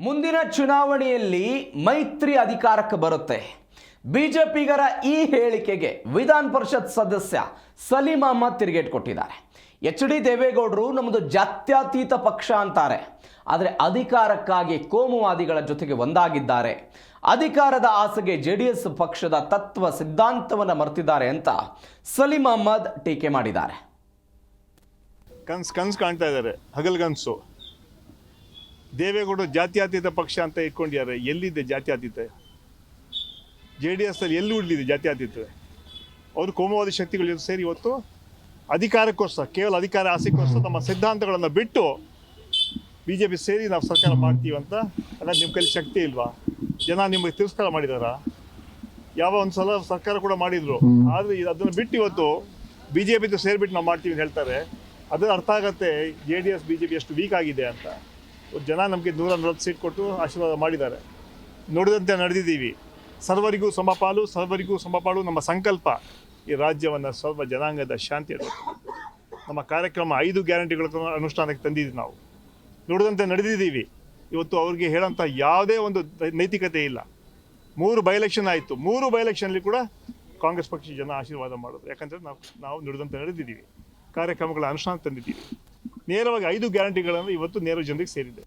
ಮುಂದಿನ ಚುನಾವಣೆಯಲ್ಲಿ ಮೈತ್ರಿ ಅಧಿಕಾರಕ್ಕೆ ಬರುತ್ತೆ. ಬಿಜೆಪಿಗರ ಈ ಹೇಳಿಕೆಗೆ ವಿಧಾನ ಪರಿಷತ್ ಸದಸ್ಯ ಸಲೀಂ ಅಹ್ಮದ್ ತಿರುಗೇಟು ಕೊಟ್ಟಿದ್ದಾರೆ. ಎಚ್.ಡಿ. ದೇವೇಗೌಡರು ನಮ್ಮದು ಜಾತ್ಯತೀತ ಪಕ್ಷ ಅಂತಾರೆ, ಆದರೆ ಅಧಿಕಾರಕ್ಕಾಗಿ ಕೋಮುವಾದಿಗಳ ಜೊತೆಗೆ ಒಂದಾಗಿದ್ದಾರೆ. ಅಧಿಕಾರದ ಆಸೆಗೆ ಜೆಡಿಎಸ್ ಪಕ್ಷದ ತತ್ವ ಸಿದ್ಧಾಂತವನ್ನು ಮರೆತಿದ್ದಾರೆ ಅಂತ ಸಲೀಂ ಅಹ್ಮದ್ ಟೀಕೆ ಮಾಡಿದ್ದಾರೆ. ಕನ್ಸು ಕಾಣ್ತಾ ಇದ್ದಾರೆ, ಹಗಲ್ಗನ್ಸು. ದೇವೇಗೌಡರು ಜಾತ್ಯತೀತ ಪಕ್ಷ ಅಂತ ಇಟ್ಕೊಂಡಿದ್ದಾರೆ. ಎಲ್ಲಿದೆ ಜಾತ್ಯತೀತ? JDS ಅಲ್ಲಿ ಎಲ್ಲಿ ಉಳಿದಿದೆ ಜಾತ್ಯತೀತ? ಅವರು ಕೋಮುವಾದಿ ಶಕ್ತಿಗಳು ಸೇರಿ ಇವತ್ತು ಅಧಿಕಾರಕ್ಕೋಸ್ಕರ, ಕೇವಲ ಅಧಿಕಾರ ಆಸೆಗೋಸ್ಕರ ನಮ್ಮ ಸಿದ್ಧಾಂತಗಳನ್ನು ಬಿಟ್ಟು BJP ಸೇರಿ ನಾವು ಸರ್ಕಾರ ಮಾಡ್ತೀವಿ ಅಂತ. ಅಲ್ಲ, ನಿಮ್ಮ ಕೈಲಿ ಶಕ್ತಿ ಇಲ್ವಾ? ಜನ ನಿಮಗೆ ತಿರಸ್ಕಾರ ಮಾಡಿದಾರ? ಯಾವ ಒಂದು ಸಲ ಸರ್ಕಾರ ಕೂಡ ಮಾಡಿದ್ರು, ಆದರೆ ಅದನ್ನು ಬಿಟ್ಟು ಇವತ್ತು BJP ಸೇರಿಬಿಟ್ಟು ನಾವು ಮಾಡ್ತೀವಿ ಅಂತ ಹೇಳ್ತಾರೆ. ಅದರ ಅರ್ಥ ಆಗುತ್ತೆ JDS BJP ಎಷ್ಟು ವೀಕ್ ಆಗಿದೆ ಅಂತ. ಜನ ನಮಗೆ 140 ಸೀಟ್ ಕೊಟ್ಟು ಆಶೀರ್ವಾದ ಮಾಡಿದ್ದಾರೆ. ನೋಡಿದಂತೆ ನಡೆದಿದ್ದೀವಿ. ಸರ್ವರಿಗೂ ಸಮಪಾಲು ನಮ್ಮ ಸಂಕಲ್ಪ. ಈ ರಾಜ್ಯವನ್ನು ಸರ್ವ ಜನಾಂಗದ ಶಾಂತಿ ಇಡಬೇಕು. ನಮ್ಮ ಕಾರ್ಯಕ್ರಮ 5 ಗ್ಯಾರಂಟಿಗಳ ಅನುಷ್ಠಾನಕ್ಕೆ ತಂದಿದ್ದೀವಿ. ನಾವು ನೋಡಿದಂತೆ ನಡೆದಿದ್ದೀವಿ. ಇವತ್ತು ಅವ್ರಿಗೆ ಹೇಳೋಂಥ ಯಾವುದೇ ಒಂದು ನೈತಿಕತೆ ಇಲ್ಲ. 3 ಬೈ ಎಲೆಕ್ಷನ್ ಆಯಿತು. 3 ಬೈ ಎಲೆಕ್ಷನ್ಲಿ ಕೂಡ ಕಾಂಗ್ರೆಸ್ ಪಕ್ಷ ಜನ ಆಶೀರ್ವಾದ ಮಾಡೋದು. ಯಾಕಂದರೆ ನಾವು ನುಡಿದಂತೆ ನಡೆದಿದ್ದೀವಿ, ಕಾರ್ಯಕ್ರಮಗಳ ಅನುಷ್ಠಾನ ತಂದಿದ್ದೀವಿ. ನೇರವಾಗಿ 5 ಗ್ಯಾರಂಟಿಗಳನ್ನು ಇವತ್ತು ನೇರ ಜನರಿಗೆ ಸೇರಿದೆ.